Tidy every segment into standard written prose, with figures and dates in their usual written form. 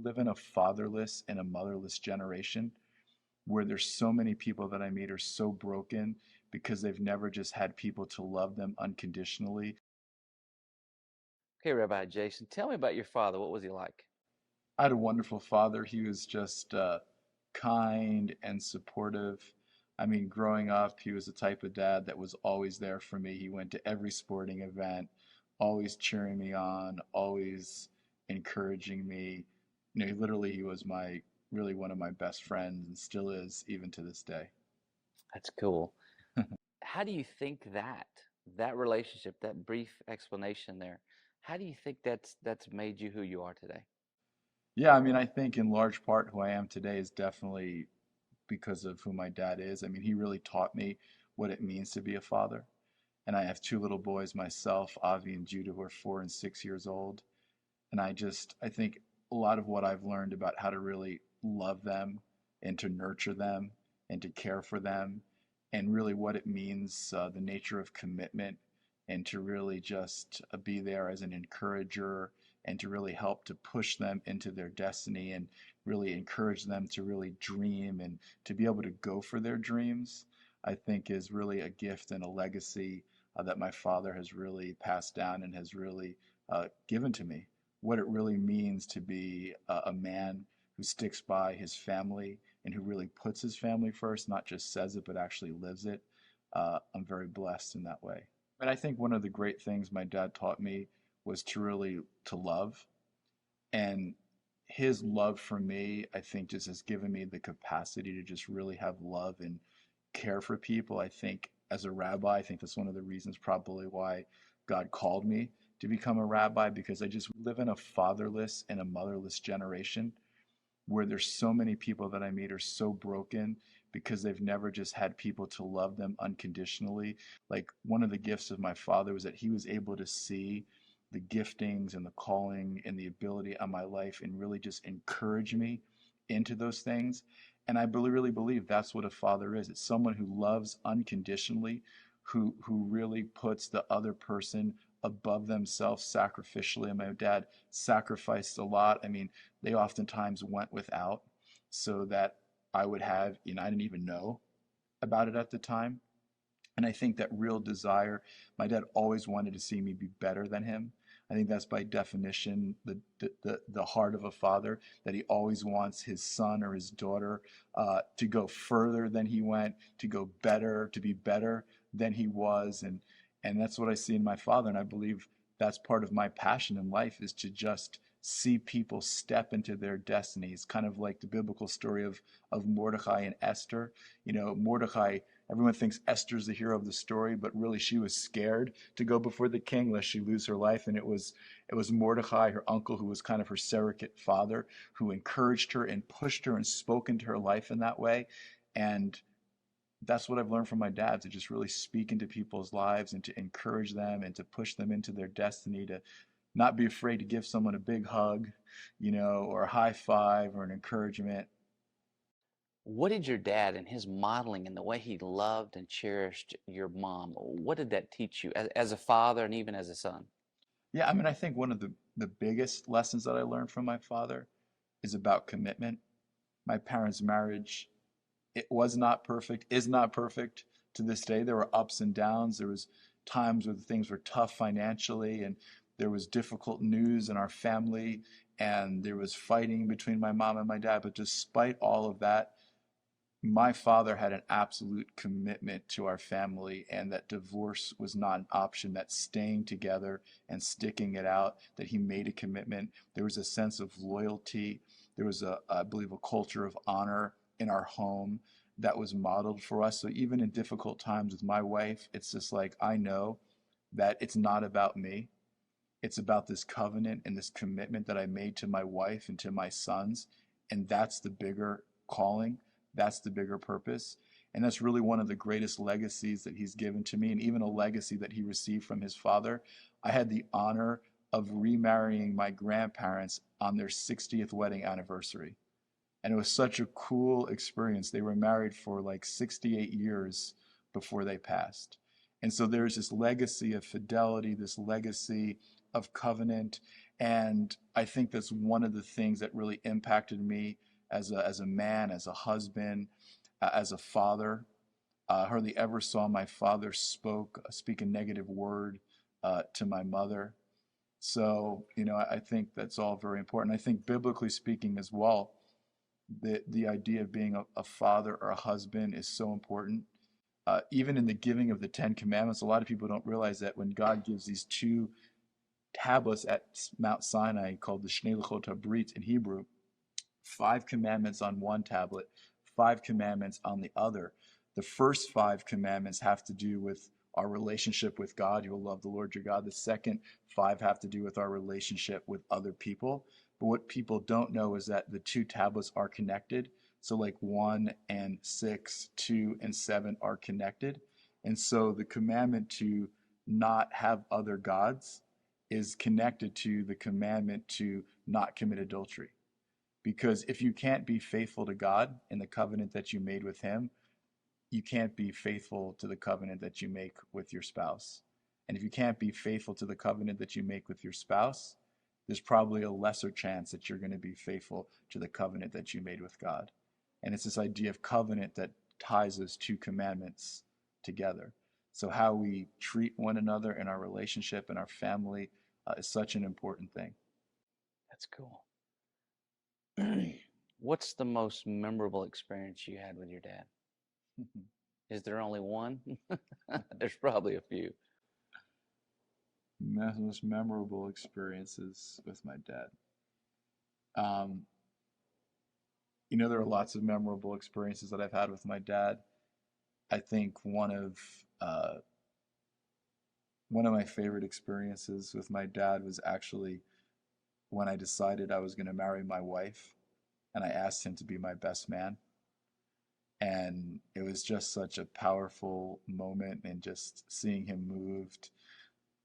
live in a fatherless and a motherless generation where there's so many people that I meet are so broken because they've never just had people to love them unconditionally. Okay, Rabbi Jason, tell me about your father. What was he like? I had a wonderful father. He was just kind and supportive. I mean, growing up, he was the type of dad that was always there for me. He went to every sporting event, always cheering me on, always encouraging me. Literally, he was really one of my best friends and still is even to this day. That's cool. How do you think that relationship, that brief explanation there, how do you think that's made you who you are today? Yeah, I mean, I think in large part who I am today is definitely because of who my dad is. I mean, he really taught me what it means to be a father. And I have two little boys myself, Avi and Judah, who are 4 and 6 years old. And I think a lot of what I've learned about how to really love them and to nurture them and to care for them and really what it means, the nature of commitment and to really just be there as an encourager and to really help to push them into their destiny and really encourage them to really dream and to be able to go for their dreams, I think is really a gift and a legacy that my father has really passed down and has really given to me. What it really means to be a man who sticks by his family and who really puts his family first, not just says it, but actually lives it. I'm very blessed in that way. And I think one of the great things my dad taught me was to really to love. And his love for me, I think, just has given me the capacity to just really have love and care for people. I think as a rabbi, I think that's one of the reasons probably why God called me to become a rabbi, because I just live in a fatherless and a motherless generation where there's so many people that I meet are so broken because they've never just had people to love them unconditionally. Like one of the gifts of my father was that he was able to see the giftings and the calling and the ability on my life and really just encourage me into those things. And I really believe that's what a father is. It's someone who loves unconditionally, who really puts the other person above themselves sacrificially. And my dad sacrificed a lot. I mean, they oftentimes went without so that I would have, I didn't even know about it at the time. And I think that real desire, my dad always wanted to see me be better than him. I think that's by definition the heart of a father, that he always wants his son or his daughter to go further than he went, to go better, to be better than he was. And that's what I see in my father. And I believe that's part of my passion in life is to just see people step into their destinies, kind of like the biblical story of Mordecai and Esther. Mordecai, everyone thinks Esther's the hero of the story, but really she was scared to go before the king lest she lose her life. And it was Mordecai, her uncle, who was kind of her surrogate father, who encouraged her and pushed her and spoke into her life in that way. And that's what I've learned from my dad, to just really speak into people's lives and to encourage them and to push them into their destiny, to not be afraid to give someone a big hug, or a high five or an encouragement. What did your dad and his modeling and the way he loved and cherished your mom, what did that teach you as a father and even as a son? Yeah, I mean, I think one of the biggest lessons that I learned from my father is about commitment. My parents' marriage, it was not perfect, is not perfect to this day. There were ups and downs. There was times where things were tough financially, and there was difficult news in our family, and there was fighting between my mom and my dad. But despite all of that, my father had an absolute commitment to our family, and that divorce was not an option, that staying together and sticking it out, that he made a commitment. There was a sense of loyalty. There was I believe, a culture of honor in our home that was modeled for us. So even in difficult times with my wife, it's just like, I know that it's not about me. It's about this covenant and this commitment that I made to my wife and to my sons. And that's the bigger calling. That's the bigger purpose. And that's really one of the greatest legacies that he's given to me, and even a legacy that he received from his father. I had the honor of remarrying my grandparents on their 60th wedding anniversary. And it was such a cool experience. They were married for like 68 years before they passed. And so there's this legacy of fidelity, this legacy of covenant. And I think that's one of the things that really impacted me as a man, as a husband, as a father. I hardly ever saw my father speak a negative word to my mother. So, I think that's all very important. I think biblically speaking as well, the idea of being a father or a husband is so important. Even in the giving of the Ten Commandments, a lot of people don't realize that when God gives these two tablets at Mount Sinai called the Shnei Luchot HaBrit in Hebrew, 5 commandments on one tablet, 5 commandments on the other. The first 5 commandments have to do with our relationship with God. You will love the Lord your God. The second 5 have to do with our relationship with other people. But what people don't know is that the 2 tablets are connected. So like 1 and 6, 2 and 7 are connected. And so the commandment to not have other gods is connected to the commandment to not commit adultery. Because if you can't be faithful to God in the covenant that you made with him, you can't be faithful to the covenant that you make with your spouse. And if you can't be faithful to the covenant that you make with your spouse, there's probably a lesser chance that you're going to be faithful to the covenant that you made with God. And it's this idea of covenant that ties those 2 commandments together. So how we treat one another in our relationship and our family is such an important thing. That's cool. What's the most memorable experience you had with your dad? Is there only one? There's probably a few. Most memorable experiences with my dad. There are lots of memorable experiences that I've had with my dad. I think one of my favorite experiences with my dad was actually when I decided I was going to marry my wife, and I asked him to be my best man. And it was just such a powerful moment, and just seeing him moved,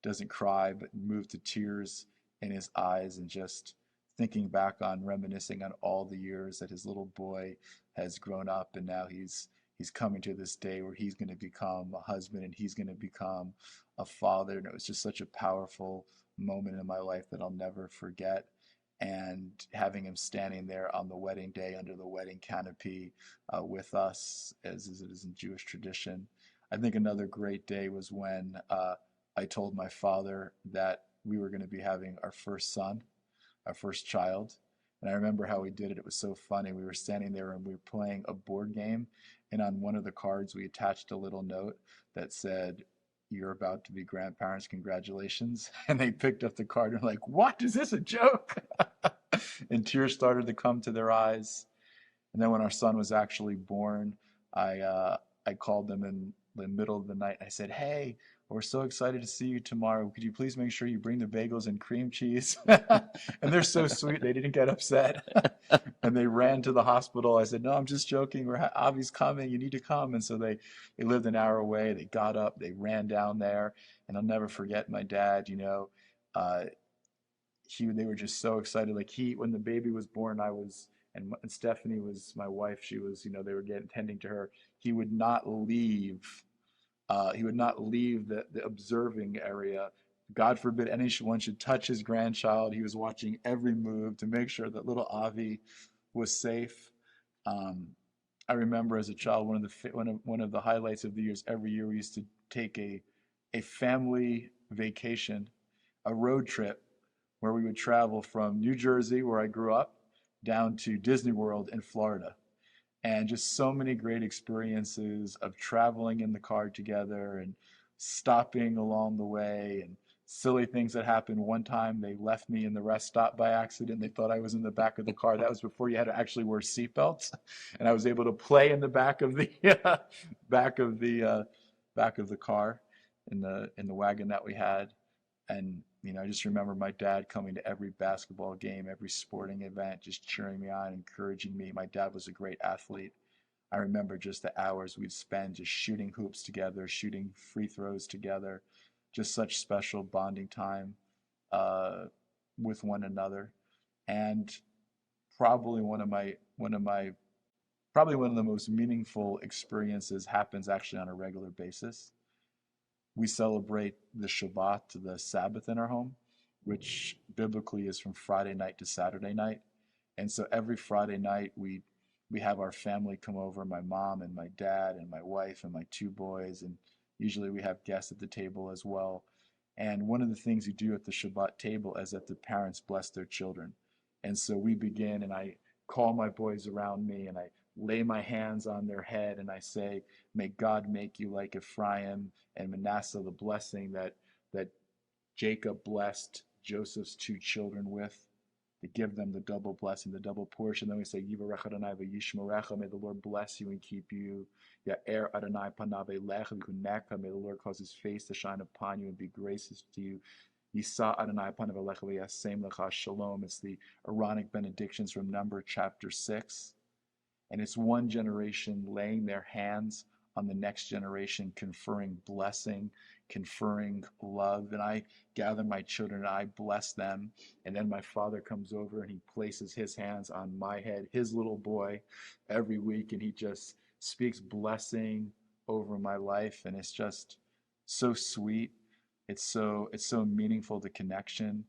doesn't cry, but moved to tears in his eyes, and just thinking back on, reminiscing on all the years that his little boy has grown up, and now he's coming to this day where he's going to become a husband and he's going to become a father. And it was just such a powerful moment in my life that I'll never forget. And having him standing there on the wedding day under the wedding canopy with us, as it is in Jewish tradition. I think another great day was when I told my father that we were going to be having our first son, our first child. And I remember how we did it. It was so funny. We were standing there and we were playing a board game. And on one of the cards, we attached a little note that said, "You're about to be grandparents, congratulations." And they picked up the card and were like, "What? Is this a joke?" And tears started to come to their eyes. And then when our son was actually born, I called them in the middle of the night. I said, "Hey, we're so excited to see you tomorrow. Could you please make sure you bring the bagels and cream cheese?" And they're so sweet. They didn't get upset. And they ran to the hospital. I said, "No, I'm just joking. Avi's coming. You need to come." And so they lived an hour away. They got up. They ran down there. And I'll never forget my dad, they were just so excited. Like when the baby was born, and Stephanie was my wife. She was, they were tending to her. He would not leave. He would not leave the observing area. God forbid anyone should touch his grandchild. He was watching every move to make sure that little Avi was safe. I remember as a child, one of the highlights of the years, every year we used to take a family vacation, a road trip, where we would travel from New Jersey, where I grew up, down to Disney World in Florida. And just so many great experiences of traveling in the car together and stopping along the way, and silly things that happened. One time they left me in the rest stop by accident. They thought I was in the back of the car. That was before you had to actually wear seatbelts. And I was able to play in the back of the back of the car in the wagon that we had. And I just remember my dad coming to every basketball game, every sporting event, just cheering me on, encouraging me. My dad was a great athlete. I remember just the hours we'd spend just shooting hoops together, shooting free throws together, just such special bonding time with one another. And probably one of the most meaningful experiences happens actually on a regular basis. We celebrate the Shabbat, the Sabbath in our home. which biblically is from Friday night to Saturday night. And so every Friday night we have our family come over, my mom and my dad and my wife and my two boys, and usually we have guests at the table as well. And one of the things you do at the Shabbat table is that the parents bless their children. And so we begin, and I call my boys around me, and I lay my hands on their head, and I say, may God make you like Ephraim and Manasseh, the blessing that Jacob blessed Joseph's two children with, to give them the double blessing, the double portion. Then we say, Yivarech Adonai v'yishmerecha, may the Lord bless you and keep you. Ya'er Adonai panav elecha v'chunecha, may the Lord cause his face to shine upon you and be gracious to you. Yisa Adonai panav elecha v'yasem lecha shalom. It's the Aaronic benedictions from Numbers chapter 6. And it's one generation laying their hands on the next generation, conferring blessing, conferring love. And I gather my children and I bless them. And then my father comes over and he places his hands on my head, his little boy, every week. And he just speaks blessing over my life. And it's just so sweet. It's so meaningful, the connection.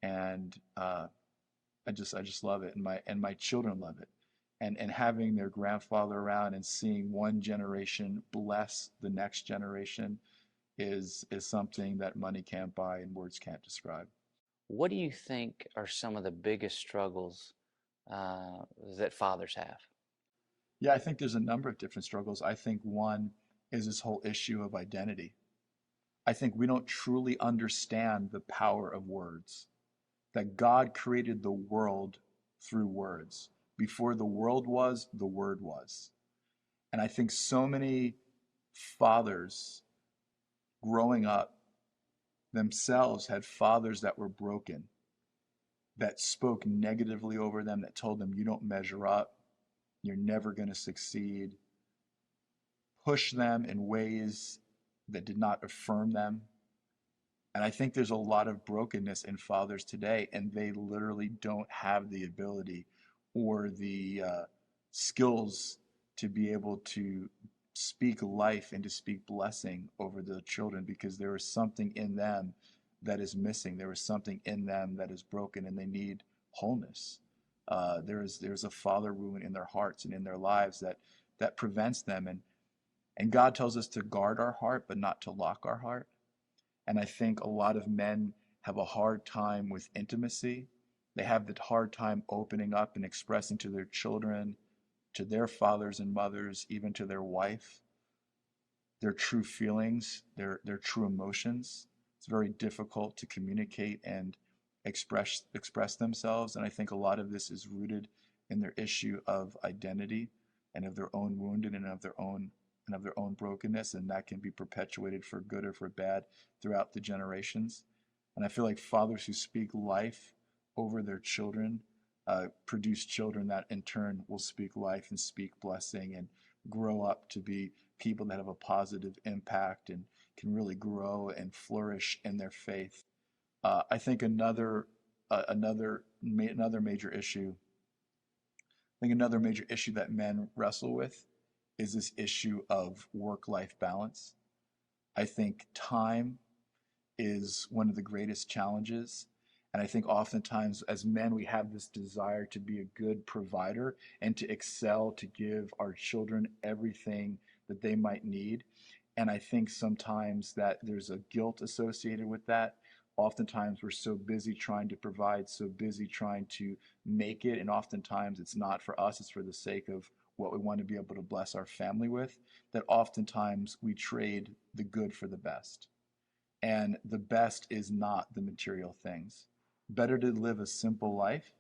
And I just love it. And my children love it. And having their grandfather around and seeing one generation bless the next generation is something that money can't buy and words can't describe. What do you think are some of the biggest struggles that fathers have? Yeah, I think there's a number of different struggles. I think one is this whole issue of identity. I think we don't truly understand the power of words, that God created the world through words. Before the world was, the word was. And I think so many fathers growing up themselves had fathers that were broken, that spoke negatively over them, that told them, you don't measure up, you're never going to succeed, push them in ways that did not affirm them. And I think there's a lot of brokenness in fathers today, and they literally don't have the ability or the skills to be able to speak life and to speak blessing over the children, because there is something in them that is missing. There is something in them that is broken, and they need wholeness. There's a father wound in their hearts and in their lives that prevents them. And God tells us to guard our heart, but not to lock our heart. And I think a lot of men have a hard time with intimacy. They have the hard time opening up and expressing to their children, to their fathers and mothers, even to their wife, their true feelings, their true emotions. It's very difficult to communicate and express themselves. And I think a lot of this is rooted in their issue of identity and of their own wounded and of their own brokenness, and that can be perpetuated for good or for bad throughout the generations. And I feel like fathers who speak life over their children produce children that in turn will speak life and speak blessing and grow up to be people that have a positive impact and can really grow and flourish in their faith. I think another major issue. I think another major issue that men wrestle with is this issue of work-life balance. I think time is one of the greatest challenges. And I think oftentimes as men, we have this desire to be a good provider and to excel, to give our children everything that they might need. And I think sometimes that there's a guilt associated with that. Oftentimes we're so busy trying to provide, so busy trying to make it. And oftentimes it's not for us, it's for the sake of what we want to be able to bless our family with, that oftentimes we trade the good for the best. And the best is not the material things. Better to live a simple life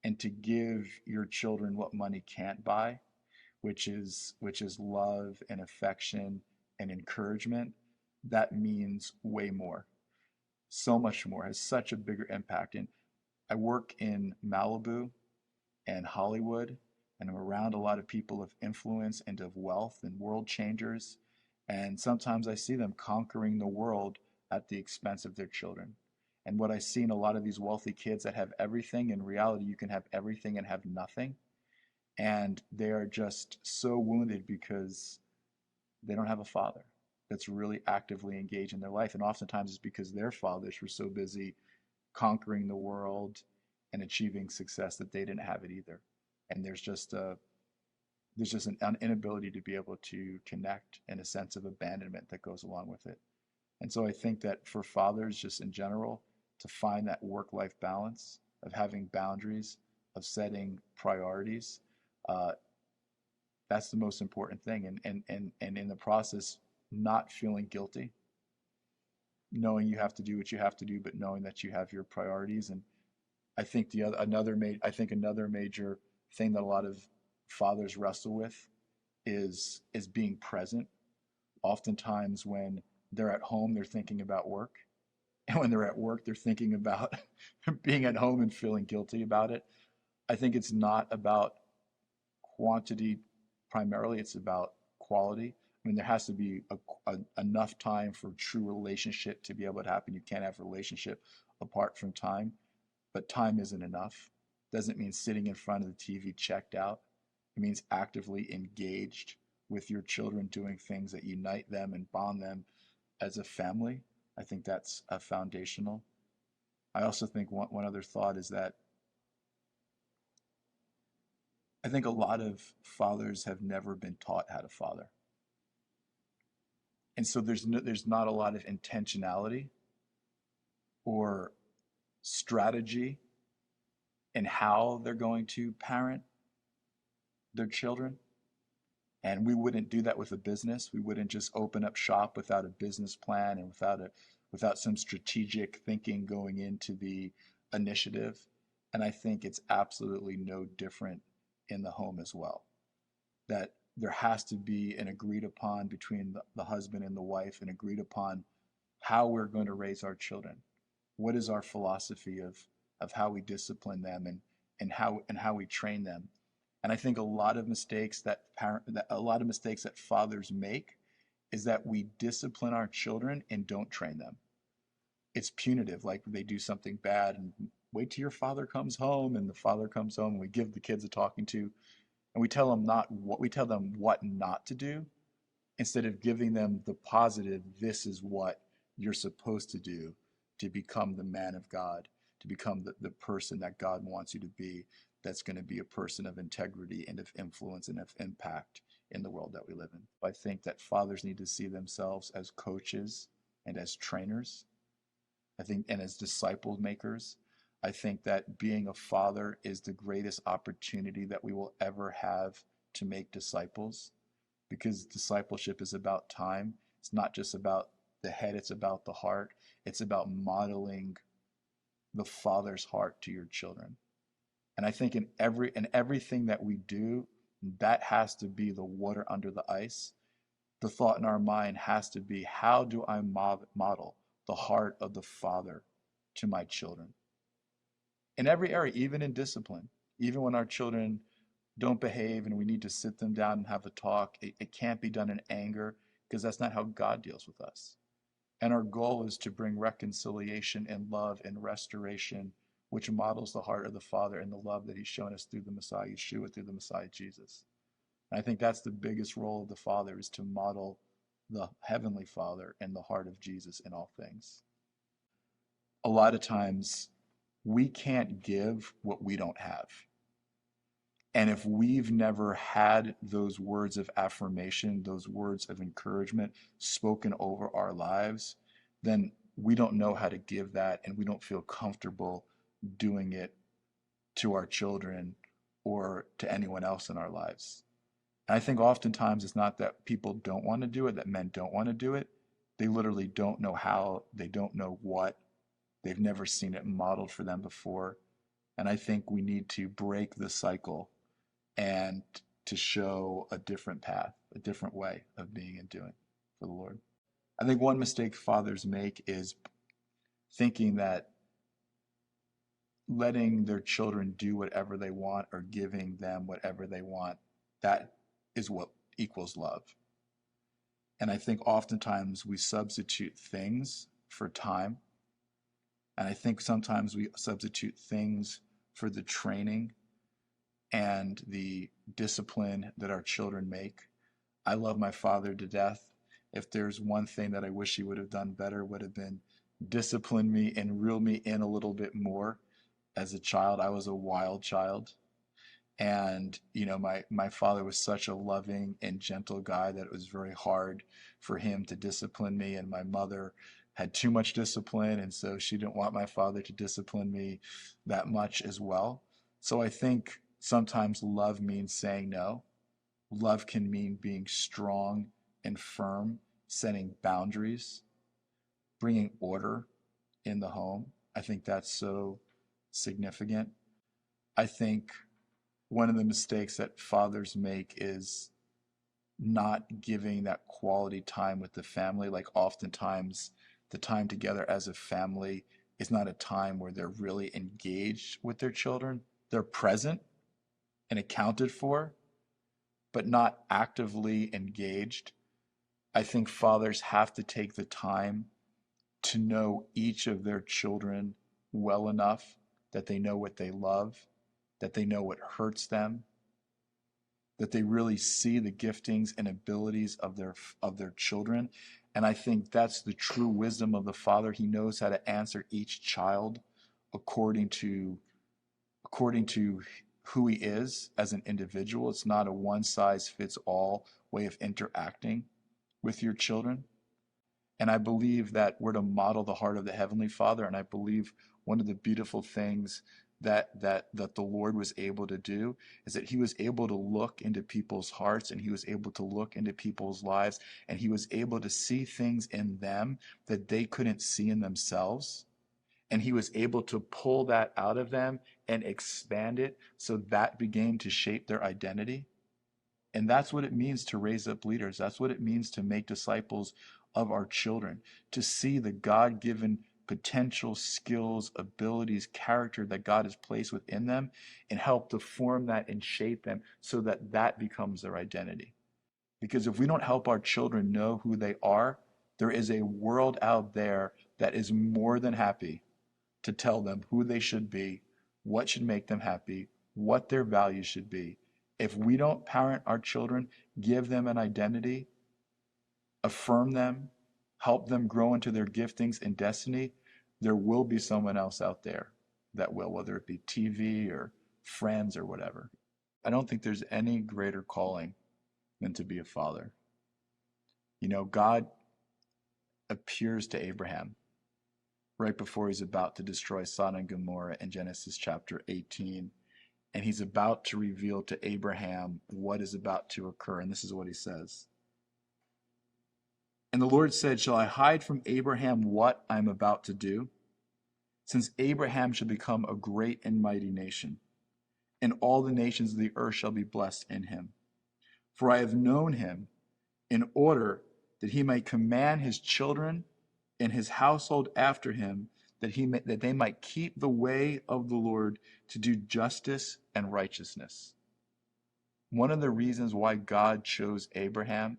and to give your children what money can't buy, which is love and affection and encouragement. That means way more, so much more, has such a bigger impact. And I work in Malibu and Hollywood, and I'm around a lot of people of influence and of wealth and world changers. And sometimes I see them conquering the world at the expense of their children. And what I see in a lot of these wealthy kids that have everything, in reality, you can have everything and have nothing. And they are just so wounded because they don't have a father that's really actively engaged in their life. And oftentimes it's because their fathers were so busy conquering the world and achieving success that they didn't have it either. And there's just an inability to be able to connect and a sense of abandonment that goes along with it. And so I think that for fathers, just in general, to find that work-life balance of having boundaries, of setting priorities, uh, that's the most important thing. And in the process, not feeling guilty, knowing you have to do what you have to do, but knowing that you have your priorities. And I think another major thing that a lot of fathers wrestle with is being present. Oftentimes when they're at home, they're thinking about work. And when they're at work, they're thinking about being at home and feeling guilty about it. I think it's not about quantity primarily, it's about quality. I mean, there has to be enough time for true relationship to be able to happen. You can't have a relationship apart from time, but time isn't enough. Doesn't mean sitting in front of the TV checked out. It means actively engaged with your children, doing things that unite them and bond them as a family. I think that's foundational. I also think one other thought is that I think a lot of fathers have never been taught how to father. And so there's not a lot of intentionality or strategy in how they're going to parent their children. And we wouldn't do that with a business. We wouldn't just open up shop without a business plan and without some strategic thinking going into the initiative. And I think it's absolutely no different in the home as well. That there has to be an agreed upon between the husband and the wife, and agreed upon how we're going to raise our children. What is our philosophy of how we discipline them and how we train them. And I think a lot of mistakes that fathers make is that we discipline our children and don't train them. It's punitive, like they do something bad and wait till your father comes home, and the father comes home and we give the kids a talking to, and we tell them what not to do, instead of giving them the positive, this is what you're supposed to do to become the man of God, to become the person that God wants you to be, that's going to be a person of integrity and of influence and of impact in the world that we live in. I think that fathers need to see themselves as coaches and as trainers. I think, and as disciple makers. I think that being a father is the greatest opportunity that we will ever have to make disciples, because discipleship is about time. It's not just about the head, it's about the heart. It's about modeling the Father's heart to your children. And I think in everything that we do, that has to be the water under the ice. The thought in our mind has to be, how do I model the heart of the Father to my children? In every area, even in discipline, even when our children don't behave and we need to sit them down and have a talk, it can't be done in anger, because that's not how God deals with us. And our goal is to bring reconciliation and love and restoration, which models the heart of the Father and the love that He's shown us through the Messiah Yeshua, through the Messiah Jesus. And I think that's the biggest role of the Father, is to model the Heavenly Father and the heart of Jesus in all things. A lot of times, we can't give what we don't have. And if we've never had those words of affirmation, those words of encouragement spoken over our lives, then we don't know how to give that, and we don't feel comfortable doing it to our children or to anyone else in our lives. And I think oftentimes it's not that people don't want to do it, that men don't want to do it. They literally don't know how, they don't know what, they've never seen it modeled for them before. And I think we need to break the cycle and to show a different path, a different way of being and doing for the Lord. I think one mistake fathers make is thinking that letting their children do whatever they want or giving them whatever they want, that is what equals love. And I think oftentimes we substitute things for time. And I think sometimes we substitute things for the training and the discipline that our children make. I love my father to death. If there's one thing that I wish he would have done better, would have been disciplined me and reeled me in a little bit more as a child. I was a wild child. And, my father was such a loving and gentle guy that it was very hard for him to discipline me. And my mother had too much discipline. And so she didn't want my father to discipline me that much as well. So I think sometimes love means saying no. Love can mean being strong and firm, setting boundaries, bringing order in the home. I think that's so significant. I think one of the mistakes that fathers make is not giving that quality time with the family. Like oftentimes the time together as a family is not a time where they're really engaged with their children. They're present and accounted for, but not actively engaged. I think fathers have to take the time to know each of their children well enough that they know what they love, that they know what hurts them, that they really see the giftings and abilities of their children. And I think that's the true wisdom of the father. He knows how to answer each child according to who he is as an individual. It's not a one size fits all way of interacting with your children. And I believe that we're to model the heart of the Heavenly Father. And I believe one of the beautiful things that the Lord was able to do is that he was able to look into people's hearts, and he was able to look into people's lives, and he was able to see things in them that they couldn't see in themselves. And he was able to pull that out of them and expand it so that began to shape their identity. And that's what it means to raise up leaders. That's what it means to make disciples of our children, to see the God-given potential, skills, abilities, character that God has placed within them, and help to form that and shape them so that that becomes their identity. Because if we don't help our children know who they are, there is a world out there that is more than happy to tell them who they should be, what should make them happy, what their values should be. If we don't parent our children, give them an identity, affirm them, help them grow into their giftings and destiny, there will be someone else out there that will, whether it be TV or friends or whatever. I don't think there's any greater calling than to be a father. God appears to Abraham right before he's about to destroy Sodom and Gomorrah in Genesis chapter 18. And he's about to reveal to Abraham what is about to occur. And this is what he says. And the Lord said, "Shall I hide from Abraham what I am about to do? Since Abraham shall become a great and mighty nation, and all the nations of the earth shall be blessed in him. For I have known him in order that he might command his children and his household after him, that they might keep the way of the Lord to do justice and righteousness." One of the reasons why God chose Abraham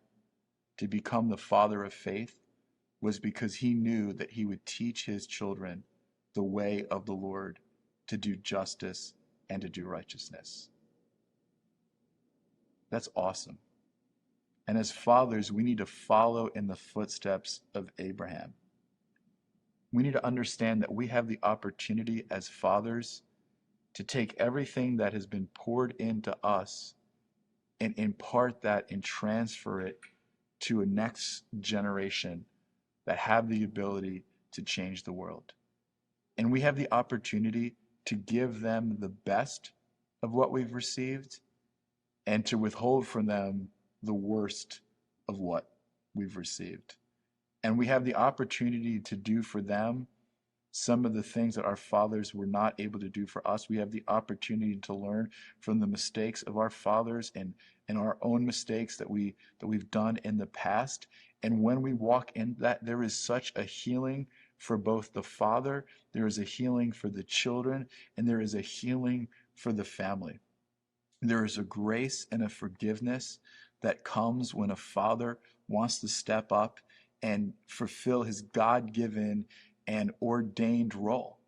to become the father of faith was because he knew that he would teach his children the way of the Lord to do justice and to do righteousness. That's awesome. And as fathers, we need to follow in the footsteps of Abraham. We need to understand that we have the opportunity as fathers to take everything that has been poured into us and impart that and transfer it to a next generation that have the ability to change the world. And we have the opportunity to give them the best of what we've received and to withhold from them the worst of what we've received. And we have the opportunity to do for them some of the things that our fathers were not able to do for us. We have the opportunity to learn from the mistakes of our fathers and our own mistakes that we've done in the past. And when we walk in that, there is such a healing for both the father, there is a healing for the children, and there is a healing for the family. There is a grace and a forgiveness that comes when a father wants to step up and fulfill his God-given and ordained role.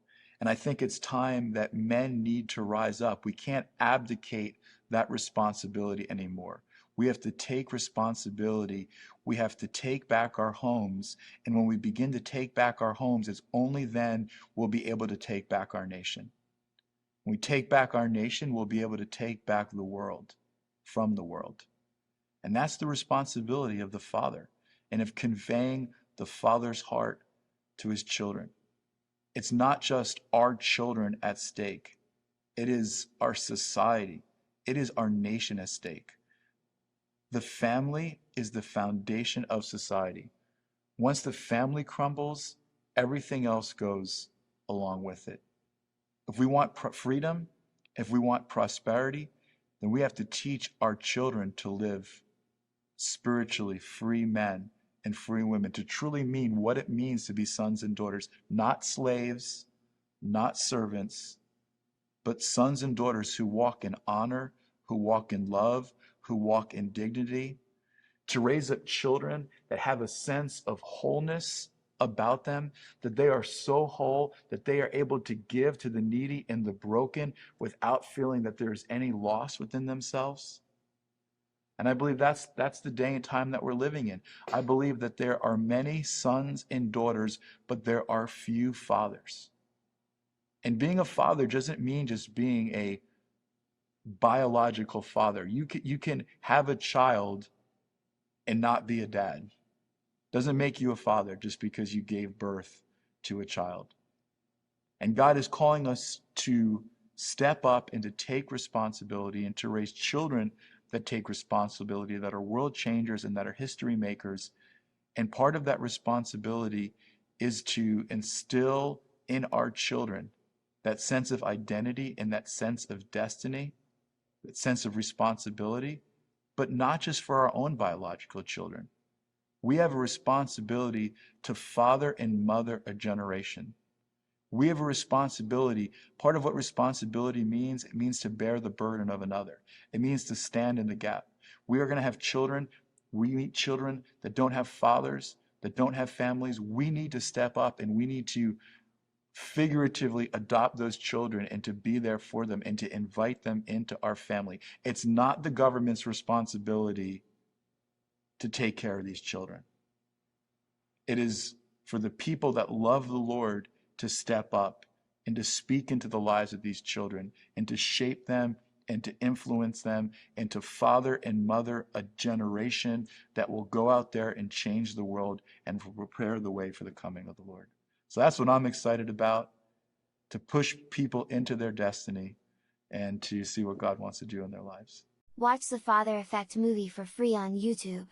And I think it's time that men need to rise up. We can't abdicate that responsibility anymore. We have to take responsibility. We have to take back our homes. And when we begin to take back our homes, it's only then we'll be able to take back our nation. When we take back our nation, we'll be able to take back the world from the world. And that's the responsibility of the father and of conveying the father's heart to his children. It's not just our children at stake. It is our society. It is our nation at stake. The family is the foundation of society. Once the family crumbles, everything else goes along with it. If we want freedom, if we want prosperity, then we have to teach our children to live spiritually free men and free women, to truly mean what it means to be sons and daughters, not slaves, not servants, but sons and daughters who walk in honor, who walk in love, who walk in dignity, to raise up children that have a sense of wholeness about them, that they are so whole that they are able to give to the needy and the broken without feeling that there's any loss within themselves. And I believe that's the day and time that we're living in. I believe that there are many sons and daughters, but there are few fathers. And being a father doesn't mean just being a biological father. You can have a child and not be a dad. Doesn't make you a father just because you gave birth to a child. And God is calling us to step up and to take responsibility and to raise children that take responsibility, that are world changers and that are history makers. And part of that responsibility is to instill in our children that sense of identity and that sense of destiny, that sense of responsibility, but not just for our own biological children. We have a responsibility to father and mother a generation. We have a responsibility. Part of what responsibility means, it means to bear the burden of another. It means to stand in the gap. We are going to have children. We meet children that don't have fathers, that don't have families. We need to step up and we need to figuratively adopt those children and to be there for them and to invite them into our family. It's not the government's responsibility to take care of these children. It is for the people that love the Lord to step up and to speak into the lives of these children and to shape them and to influence them and to father and mother a generation that will go out there and change the world and prepare the way for the coming of the Lord. So that's what I'm excited about, to push people into their destiny and to see what God wants to do in their lives. Watch the Father Effect movie for free on YouTube.